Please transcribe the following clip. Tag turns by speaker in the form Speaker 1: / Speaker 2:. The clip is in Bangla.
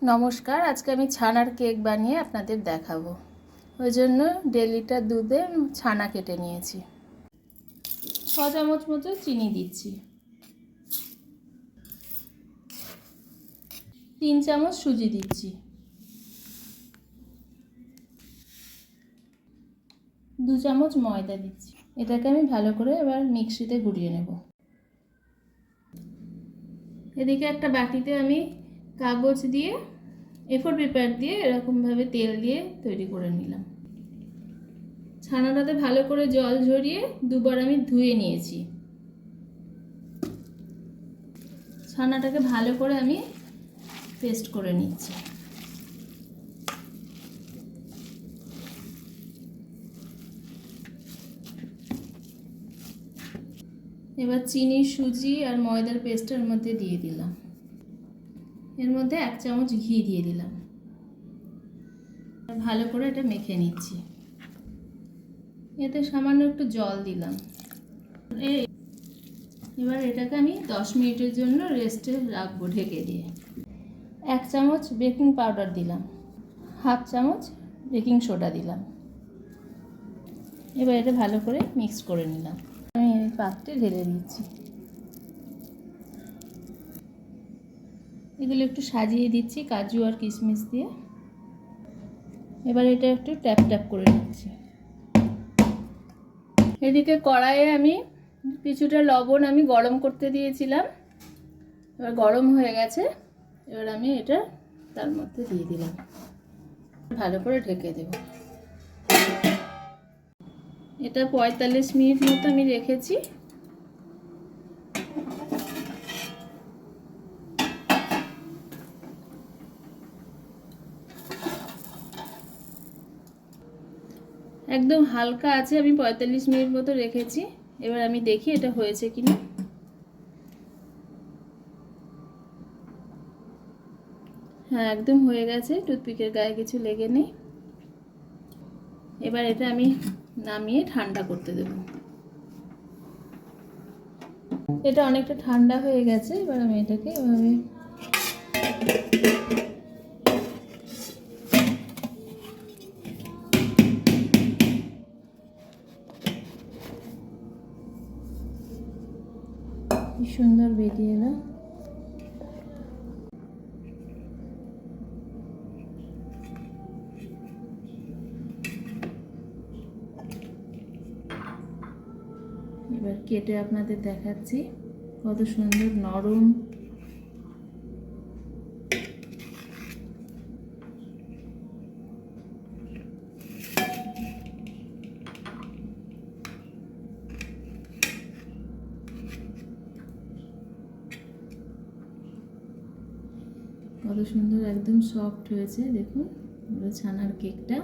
Speaker 1: নমস্কার, আজকে আমি ছানার কেক বানিয়ে আপনাদের দেখাবো। ওই জন্য 1.5 লিটার দুধে ছানা কেটে নিয়েছি। 6 চামচ মতো চিনি দিচ্ছি, 3 চামচ সুজি দিচ্ছি, 2 চামচ ময়দা দিচ্ছি। এটাকে আমি ভালো করে এবার মিক্সিতে ঘুরিয়ে নেব। এদিকে একটা বাটিতে আমি কাগজ দিয়ে A4 পেপার দিয়ে এরকমভাবে তেল দিয়ে তৈরি করে নিলাম। ছানাটাতে ভালো করে জল ঝরিয়ে দুবার আমি ধুয়ে নিয়েছি। ছানাটাকে ভালো করে আমি পেস্ট করে নিচ্ছি। এবার চিনি, সুজি আর ময়দার পেস্টের মধ্যে দিয়ে দিলাম। এর মধ্যে 1 চামচ ঘি দিয়ে দিলাম। ভালো করে এটা মেখে নিচ্ছি। এতে সামান্য একটু জল দিলাম। এবার এটাকে আমি 10 মিনিটের জন্য রেস্টে রাখবো ঢেকে দিয়ে। 1 চামচ বেকিং পাউডার দিলাম, 1/2 চামচ বেকিং সোডা দিলাম। এবার এটা ভালো করে মিক্স করে নিলাম। আমি এই পাত্রে ঢেলে দিচ্ছি। এগুলো একটু সাজিয়ে দিচ্ছি কাজু আর কিশমিশ দিয়ে। এবার এটা একটু ট্যাপ ট্যাপ করে নিচ্ছি। এদিকে কড়াইয়ে আমি কিছুটা লবণ আমি গরম করতে দিয়েছিলাম। এবার গরম হয়ে গেছে। এবার আমি এটা তার মধ্যে দিয়ে দিলাম, ভালো করে ঢেকে দেব। এটা 45 মিনিট মতো আমি রেখেছি। একদম হালকা আছে আমি 45 মিনিট মতো রেখেছি। এবার আমি দেখি এটা হয়েছে কিনা। হ্যাঁ, একদম হয়ে গেছে, টুথপিকের গায়ে কিছু লেগে নেই। এবার এটা আমি নামিয়ে ঠান্ডা করতে দেব। এটা অনেকটা ঠান্ডা হয়ে গেছে। এবার আমি এটাকে এভাবে কি সুন্দর বেরিয়ে এলো। এবার কেটে আপনাদের দেখাচ্ছি কত সুন্দর নরম। কত সুন্দর একদম সফট হয়েছে, দেখুন ছানার কেকটা।